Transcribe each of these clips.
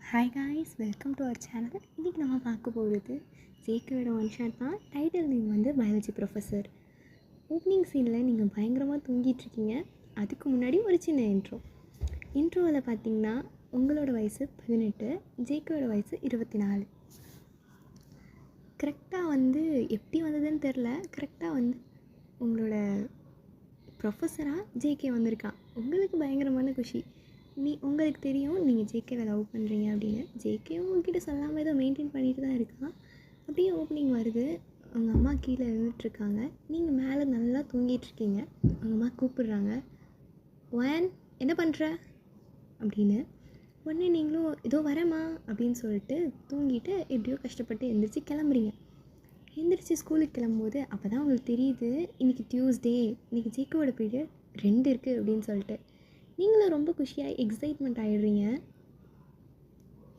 Hi guys, welcome to our channel. இன்றைக்கி நம்ம பார்க்க போகிறது ஜேகேவோட ஒன் ஷாட் தான். டைட்டில் நேம் வந்து பயாலஜி ப்ரொஃபஸர். ஓப்பனிங் சீனில் நீங்கள் பயங்கரமாக தூங்கிட்டுருக்கீங்க. அதுக்கு முன்னாடி ஒரு சின்ன இன்ட்ரோவில் பார்த்தீங்கன்னா உங்களோட வயசு 18, ஜேகேவோட வயசு 24. கரெக்டாக வந்து எப்படி வந்ததுன்னு தெரில, கரெக்டாக வந்து உங்களோட ப்ரொஃபஸராக ஜேகே வந்திருக்கான். உங்களுக்கு பயங்கரமான குஷி. உங்களுக்கு தெரியும் நீங்கள் ஜேகேவை லவ் பண்ணுறீங்க அப்படின்னு. ஜேகேவும் உங்ககிட்ட சொல்லாமல் ஏதோ மெயின்டைன் பண்ணிட்டு தான் இருக்கான். அப்படியே ஓப்பனிங் வருது. அவங்க அம்மா கீழே இருந்துகிட்ருக்காங்க, நீங்கள் மேலே நல்லா தூங்கிட்டுருக்கீங்க. அவங்க அம்மா கூப்பிடுறாங்க, ஒயன் என்ன பண்ணுற அப்படின்னு. உடனே நீங்களும் ஏதோ வரேம்மா அப்படின்னு சொல்லிட்டு தூங்கிட்டு எப்படியோ கஷ்டப்பட்டு எந்திரிச்சு கிளம்புறீங்க. எந்திரிச்சு ஸ்கூலுக்கு கிளம்பும்போது அப்போ தான் உங்களுக்கு தெரியுது இன்றைக்கி டியூஸ்டே, இன்றைக்கி ஜேகேவோட பீரியட் 2 இருக்குது அப்படின்னு சொல்லிட்டு. நீங்களும் ரொம்ப குஷியாக எக்ஸைட்மெண்ட் ஆகிடுறீங்க.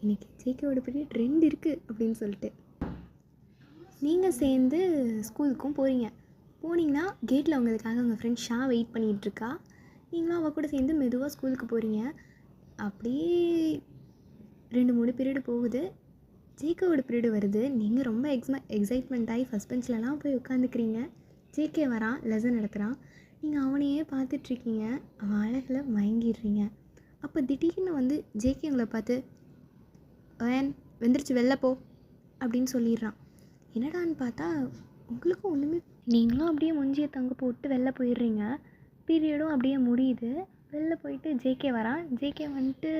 இன்றைக்கி ஜேகேவோட பீரியட் 2 இருக்குது அப்படின்னு சொல்லிட்டு நீங்கள் சேர்ந்து ஸ்கூலுக்கும் போகிறீங்க. போனீங்கன்னா கேட்டில் உங்களுக்காக உங்கள் ஃப்ரெண்ட் ஷா வெயிட் பண்ணிகிட்ருக்கா. நீங்களும் அவள் கூட சேர்ந்து மெதுவாக ஸ்கூலுக்கு போகிறீங்க. அப்படியே 2-3 பீரியடு போகுது. ஜேகேவோட பீரியடு வருது. நீங்கள் ரொம்ப எக்ஸைட்மெண்ட் ஆகி ஃபஸ்ட் பெஞ்சிலலாம் போய் உட்காந்துக்கிறீங்க. ஜேகே வரான், லெசன் நடத்துகிறான். நீங்கள் அவனையே பார்த்துட்ருக்கீங்க. அவன் அழகில் மயங்கிடுறீங்க. அப்போ திடீர்னு வந்து ஜேகே உங்களை பார்த்து ஏன் வெந்துருச்சு வெளில போ அப்படின்னு சொல்லிடுறான். என்னடான்னு பார்த்தா உங்களுக்கும் ஒன்றுமே, நீங்களும் அப்படியே மூஞ்சியை தங்க போட்டு வெளில போயிடுறீங்க. பீரியடும் அப்படியே முடியுது. வெளில போயிட்டு ஜேகே வரான். ஜேகே வந்துட்டு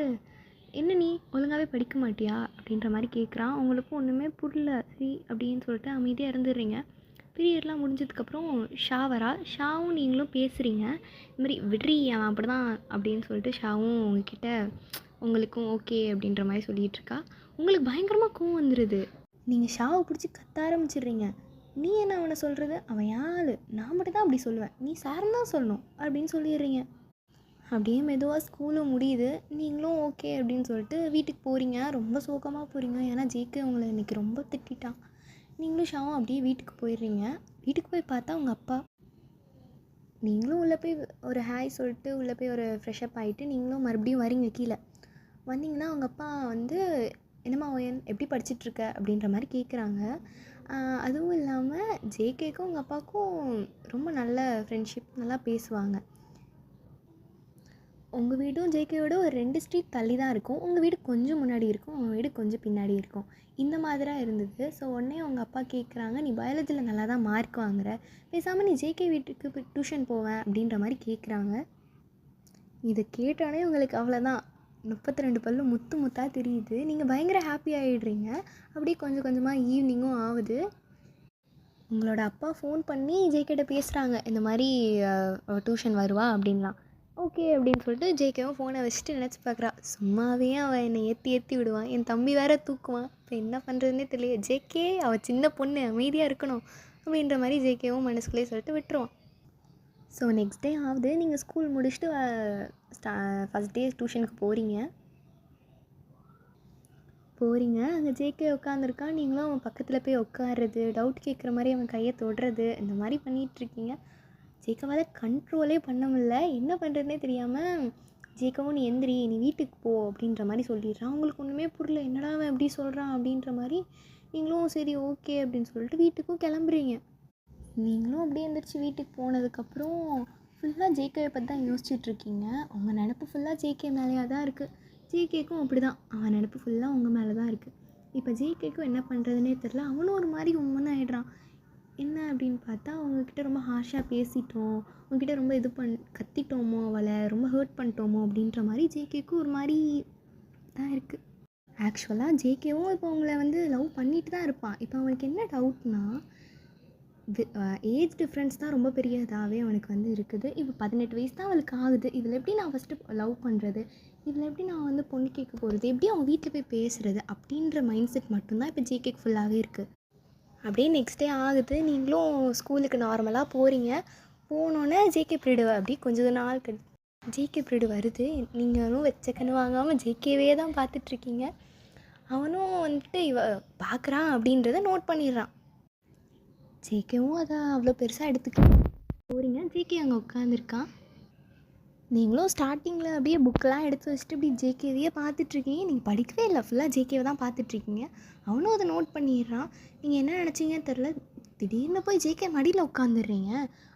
என்ன நீ ஒழுங்காகவே படிக்க மாட்டியா அப்படின்ற மாதிரி கேட்குறான். உங்களுக்கும் ஒன்றுமே புரியல. சரி அப்படின்னு சொல்லிட்டு அமைதியாக இருந்துடுறீங்க. பீரியட்லாம் முடிஞ்சதுக்கப்புறம் ஷா வரா. ஷாவும் நீங்களும் பேசுகிறீங்க. இது மாதிரி விட்ரி அவன் அப்படி தான் அப்படின்னு சொல்லிட்டு ஷாவும் உங்ககிட்ட உங்களுக்கும் ஓகே அப்படின்ற மாதிரி சொல்லிகிட்ருக்கா. உங்களுக்கு பயங்கரமாக கோவம் வந்துடுது. நீங்கள் ஷாவை பிடிச்சி கத்த ஆரம்பிச்சிடுறீங்க. நீ என்ன அவனை சொல்கிறது, அவன் யாழ், நான் மட்டும் தான் அப்படி சொல்லுவேன், நீ சார்னு தான் சொல்லணும் அப்படின்னு சொல்லிடுறீங்க. அப்படியே மெதுவாக ஸ்கூலும் முடியுது. நீங்களும் ஓகே அப்படின்னு சொல்லிட்டு வீட்டுக்கு போகிறீங்க. ரொம்ப சோகமாக போகிறீங்க. ஏன்னா ஜேகே உங்களை இன்றைக்கி ரொம்ப திட்டான். நீங்களும் ஷாவும் அப்படியே வீட்டுக்கு போயிடுறீங்க. வீட்டுக்கு போய் பார்த்தா உங்கள் அப்பா. நீங்களும் உள்ளே போய் ஒரு ஹாய் சொல்லிட்டு உள்ளே போய் ஒரு ஃப்ரெஷ்அப் ஆகிட்டு நீங்களும் மறுபடியும் வரீங்க. கீழே வந்தீங்கன்னா உங்கள் அப்பா வந்து என்னம்மா ஓயன் எப்படி படிச்சிட்ருக்க அப்படின்ற மாதிரி கேட்குறாங்க. அதுவும் இல்லாமல் ஜேகேக்கும் உங்கள் அப்பாவுக்கும் ரொம்ப நல்ல ஃப்ரெண்ட்ஷிப், நல்லா பேசுவாங்க. உங்கள் வீடும் ஜேகேவோட ஒரு 2 ஸ்ட்ரீட் தள்ளி தான் இருக்கும். உங்கள் வீடு கொஞ்சம் முன்னாடி இருக்கும், உங்கள் வீடு கொஞ்சம் பின்னாடி இருக்கும். இந்த மாதிரி தான் இருந்தது. ஸோ உடனே உங்கள் அப்பா கேட்குறாங்க, நீ பயாலஜியில் நல்லா தான் மார்க் வாங்குற, பேசாமல் நீ ஜேகே வீட்டுக்கு போய் டியூஷன் போவேன் அப்படின்ற மாதிரி கேட்குறாங்க. இதை கேட்டோடனே உங்களுக்கு அவ்வளோதான், 32 பல்லு முத்து முத்தாக தெரியுது. நீங்கள் பயங்கர ஹாப்பி ஆகிடுறீங்க. அப்படியே கொஞ்சம் கொஞ்சமாக ஈவினிங்கும் ஆகுது. உங்களோட அப்பா ஃபோன் பண்ணி ஜேகேட்ட பேசுகிறாங்க, இந்த மாதிரி டியூஷன் வருவா அப்படின்லாம். ஓகே அப்படின்னு சொல்லிட்டு ஜேகேவும் ஃபோனை வச்சுட்டு நினச்சி பார்க்குறா, சும்மாவே அவன் என்னை ஏற்றி விடுவான், என் தம்பி வேறு தூக்குவான், இப்போ என்ன பண்ணுறதுனே தெரியல, ஜேகே அவள் சின்ன பொண்ணு அமைதியாக இருக்கணும் அப்படின்ற மாதிரி ஜேகேவும் மனசுக்குள்ளேயே சொல்லிட்டு விட்டுருவான். ஸோ நெக்ஸ்ட் டே ஆகுது. நீங்கள் ஸ்கூல் முடிச்சுட்டு ஃபஸ்ட் டே டியூஷனுக்கு போகிறீங்க. அங்கே ஜேகே உட்காந்துருக்கான். நீங்களும் அவன் பக்கத்தில் போய் உட்காடுறது, டவுட் கேட்குற மாதிரி அவன் கையை தொடுறது, இந்த மாதிரி பண்ணிகிட்ருக்கீங்க. ஜேகேவால் கண்ட்ரோலே பண்ண முடியல. என்ன பண்ணுறதுனே தெரியாமல் ஜேகேவும் நீ எந்திரி, நீ வீட்டுக்கு போ அப்படின்ற மாதிரி சொல்லிடுறான். உங்களுக்கு ஒன்றுமே புரியல, என்னடா அவன் எப்படி சொல்கிறான் அப்படின்ற மாதிரி. நீங்களும் சரி ஓகே அப்படின்னு சொல்லிட்டு வீட்டுக்கும் கிளம்புறீங்க. நீங்களும் அப்படியே எந்திரிச்சு வீட்டுக்கு போனதுக்கப்புறம் ஃபுல்லாக ஜேகேவை பற்றி தான் யோசிச்சுட்ருக்கீங்க. உங்கள் நினப்பு ஃபுல்லாக ஜேகே மேலேயே தான் இருக்குது. ஜேகேக்கும் அப்படி தான், அவன் நினப்பு ஃபுல்லாக உங்கள் மேலே தான் இருக்குது. இப்போ ஜேகேக்கும் என்ன பண்ணுறதுனே தெரில. அவனும் ஒரு மாதிரி உண்மைன்னு ஆகிடுறான். என்ன அப்படின்னு பார்த்தா அவங்கக்கிட்ட ரொம்ப ஹார்ஷாக பேசிட்டோம், உங்ககிட்ட ரொம்ப கத்திட்டோமோ, அவளை ரொம்ப ஹர்ட் பண்ணிட்டோமோ அப்படின்ற மாதிரி ஜேகேக்கும் ஒரு மாதிரி தான் இருக்குது. ஆக்சுவலாக ஜேகேவும் இப்போ அவங்கள வந்து லவ் பண்ணிட்டு தான் இருப்பான். இப்போ அவனுக்கு என்ன டவுட்னா, ஏஜ் டிஃப்ரென்ஸ் தான் ரொம்ப பெரிய இதாகவே அவனுக்கு வந்து இருக்குது. இப்போ 18 வயசு தான் அவளுக்கு ஆகுது. இதில் எப்படி நான் ஃபஸ்ட்டு லவ் பண்ணுறது, இதில் எப்படி நான் வந்து பொண்ணு கேட்க போகிறது, எப்படி அவன் வீட்டில் போய் பேசுகிறது அப்படின்ற மைண்ட் செட் மட்டும்தான் இப்போ ஜேகேக்கு ஃபுல்லாகவே இருக்குது. அப்படியே நெக்ஸ்ட் டே ஆகுது. நீங்களும் ஸ்கூலுக்கு நார்மலாக போகிறீங்க. போனோன்னே ஜேகே பீரியடு அப்படியே கொஞ்சம் நாள் ஜேகே பீரியடு வருது. நீங்களும் வச்ச கண்ணு வாங்காமல் ஜேகேவே தான் பார்த்துட்ருக்கீங்க. அவனும் வந்துட்டு இவ பார்க்குறான் அப்படின்றத நோட் பண்ணிடுறான். ஜேகேவும் அதை அவ்வளோ பெருசாக எடுத்துக்க போகிறீங்க. ஜேகே அங்கே உட்காந்துருக்கான். நீங்களும் ஸ்டார்டிங்கில் அப்படியே புக்கெல்லாம் எடுத்து வச்சுட்டு இப்படி ஜேகேவையே பார்த்துட்ருக்கீங்க. நீங்கள் படிக்கவே இல்லை, ஃபுல்லாக ஜேகேவை தான் பார்த்துட்ருக்கீங்க. அவனும் அதை நோட் பண்ணிடுறான். நீங்கள் என்ன நினச்சிங்கன்னு தெரில, திடீர்னு போய் ஜேகே மடியில் உட்காந்துடுறீங்க.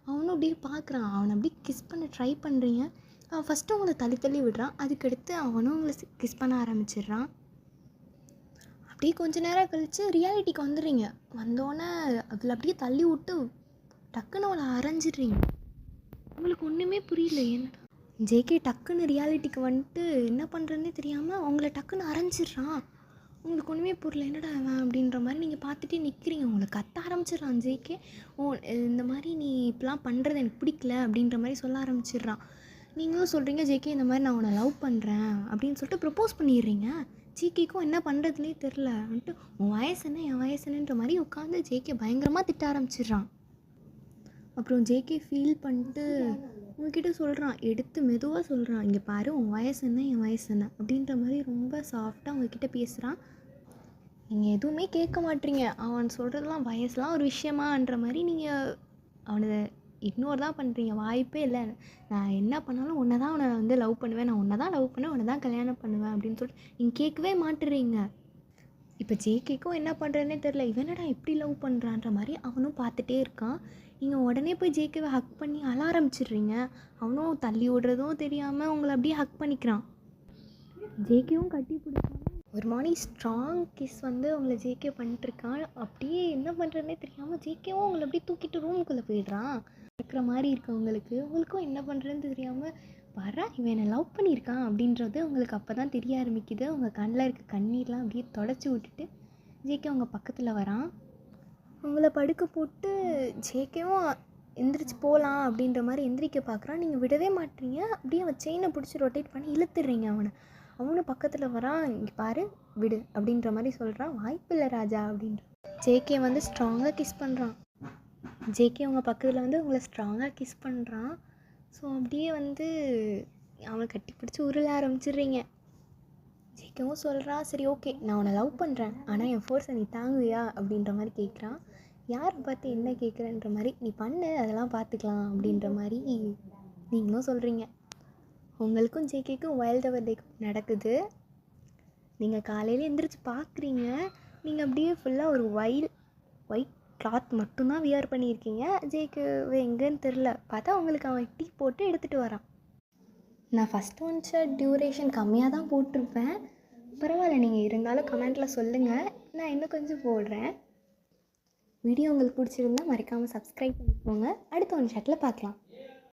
அவனும் அப்படியே பார்க்குறான். அவனை அப்படியே கிஸ் பண்ண ட்ரை பண்ணுறீங்க. அவன் ஃபஸ்ட்டு உங்களை தள்ளி தள்ளி விடுறான். அதுக்கடுத்து அவனும் உங்களை கிஸ் பண்ண ஆரம்பிச்சிடுறான். அப்படியே கொஞ்ச நேரம் கழித்து ரியாலிட்டிக்கு வந்துடுறீங்க. வந்தோடனே அதில் அப்படியே தள்ளி விட்டு டக்குன்னு அவளை அரைஞ்சிடுறீங்க. உங்களுக்கு ஒன்றுமே புரியல. என்னடா ஜேகே டக்குன்னு ரியாலிட்டிக்கு வந்துட்டு என்ன பண்ணுறதுனே தெரியாமல் அவங்கள டக்குன்னு அரைஞ்சிட்றான். உங்களுக்கு ஒன்றுமே புரியல, என்னடா அவன் அப்படின்ற மாதிரி நீங்கள் பார்த்துட்டே நிற்கிறீங்க. உங்களை கத்த ஆரம்பிச்சிடுறான் ஜேகே. இந்த மாதிரி நீ இப்படிலாம் பண்ணுறது எனக்கு பிடிக்கல அப்படின்ற மாதிரி சொல்ல ஆரம்பிச்சிடுறான். நீங்களும் சொல்கிறீங்க ஜேகே இந்த மாதிரி நான் உன்னை லவ் பண்ணுறேன் அப்படின்னு சொல்லிட்டு ப்ரப்போஸ் பண்ணிடுறீங்க. ஜேகேக்கும் என்ன பண்ணுறதுனே தெரில. வந்துட்டு உன் வயசு என்ன என் வயசு என்னன்ற மாதிரி உட்காந்து ஜேகே பயங்கரமாக திட்ட ஆரம்பிச்சிடுறான். அப்புறம் ஜேகே ஃபீல் பண்ணிட்டு உங்ககிட்ட சொல்கிறான், எடுத்து மெதுவாக சொல்கிறான், இங்கே பாரு உன் வயசு என்ன என் வயசு என்ன அப்படின்ற மாதிரி ரொம்ப சாஃப்டாக உங்ககிட்ட பேசுகிறான். நீங்கள் எதுவுமே கேட்க மாட்டீங்க. அவன் சொல்கிறதுலாம் வயசுலாம் ஒரு விஷயமான்ற மாதிரி நீங்கள் அவனை இக்னோர் தான் பண்ணுறீங்க. வாய்ப்பே இல்லை, நான் என்ன பண்ணாலும் உன்னை தான் அவனை வந்து லவ் பண்ணுவேன், நான் உன்னை தான் லவ் பண்ணுவேன், உன்னை தான் கல்யாணம் பண்ணுவேன் அப்படின்னு சொல்லிட்டு நீங்கள் கேட்கவே மாட்டுறீங்க. இப்போ ஜேகேக்கும் என்ன பண்ணுறதுனே தெரில, இவனடா எப்படி லவ் பண்ணுறான்ற மாதிரி அவனும் பார்த்துட்டே இருக்கான். நீங்கள் உடனே போய் ஜேகேவை ஹக் பண்ணி அழ ஆரம்பிச்சிடுறீங்க. அவனும் தள்ளி விடுறதும் தெரியாமல் உங்களை அப்படியே ஹக் பண்ணிக்கிறான். ஜேகேவும் கட்டி பிடிச்சாலும் ஒரு மாதிரி ஸ்ட்ராங் கிஸ் வந்து உங்களை ஜேகே பண்ணிட்டுருக்கான். அப்படியே என்ன பண்ணுறதுனே தெரியாமல் ஜேகேவும் உங்களை அப்படியே தூக்கிட்டு ரூமுக்குள்ளே போயிடுறான். இருக்கிற மாதிரி இருக்கு உங்களுக்கு. உங்களுக்கும் என்ன பண்ணுறதுன்னு தெரியாமல் இவன் என்னை லவ் பண்ணியிருக்கான் அப்படின்றது உங்களுக்கு அப்போ தான் தெரிய ஆரம்பிக்குது. உங்கள் கண்ணில் இருக்க கண்ணீர்லாம் அப்படியே தொடச்சி விட்டுட்டு ஜேகே உங்கள் பக்கத்தில் வரான். உங்களை படுக்க போட்டு ஜேகேவும் எந்திரிச்சு போகலாம் அப்படின்ற மாதிரி எந்திரிக்க பார்க்குறான். நீங்கள் விடவே மாட்டீங்க. அப்படியே அவன் செயினை பிடிச்சி ரொட்டேட் பண்ணி இழுத்துடுறீங்க அவனை. அவனும் பக்கத்தில் வரான். இங்கே பாரு விடு அப்படின்ற மாதிரி சொல்கிறான். வாய்ப்பில்லை ராஜா அப்படின்ற. ஜேகே வந்து ஸ்ட்ராங்காக கிஸ் பண்ணுறான். ஜேகே உங்கள் பக்கத்தில் வந்து உங்களை ஸ்ட்ராங்காக கிஸ் பண்ணுறான். ஸோ அப்படியே வந்து அவனை கட்டி பிடிச்சி உருள ஆரம்பிச்சிடுறீங்க. ஜேகேவும் சொல்கிறான், சரி ஓகே நான் உன்னை லவ் பண்ணுறேன், ஆனால் என் ஃபோர்ஸை நீ தாங்குவியா அப்படின்ற மாதிரி கேட்குறான். யார் பார்த்து என்ன கேட்குறன்ற மாதிரி, நீ பண்ணு அதெல்லாம் பார்த்துக்கலாம் அப்படின்ற மாதிரி நீங்களும் சொல்கிறீங்க. உங்களுக்கும் ஜேகேக்கும் வைல்ட் அவர் டே நடக்குது. நீங்கள் காலையில் எந்திரிச்சு பார்க்குறீங்க. நீங்கள் அப்படியே ஃபுல்லாக ஒரு ஒயிட் கிளாத் மட்டும்தான் வியர் பண்ணியிருக்கீங்க. ஜேகே எங்கேன்னு தெரில. பார்த்தா உங்களுக்கு அவன் டீ போட்டு எடுத்துகிட்டு வரான். நான் ஃபஸ்ட் ஒன் ஷர்ட் டியூரேஷன் கம்மியாக தான் போட்டிருப்பேன். பரவாயில்ல, நீங்கள் இருந்தாலும் கமெண்ட்டில் சொல்லுங்கள், நான் இன்னும் கொஞ்சம் போடுறேன். வீடியோ உங்களுக்கு பிடிச்சிருந்தா மறக்காமல் சப்ஸ்கிரைப் பண்ணிக்கோங்க. அடுத்த ஒன் ஷர்ட்டில் பார்க்கலாம்.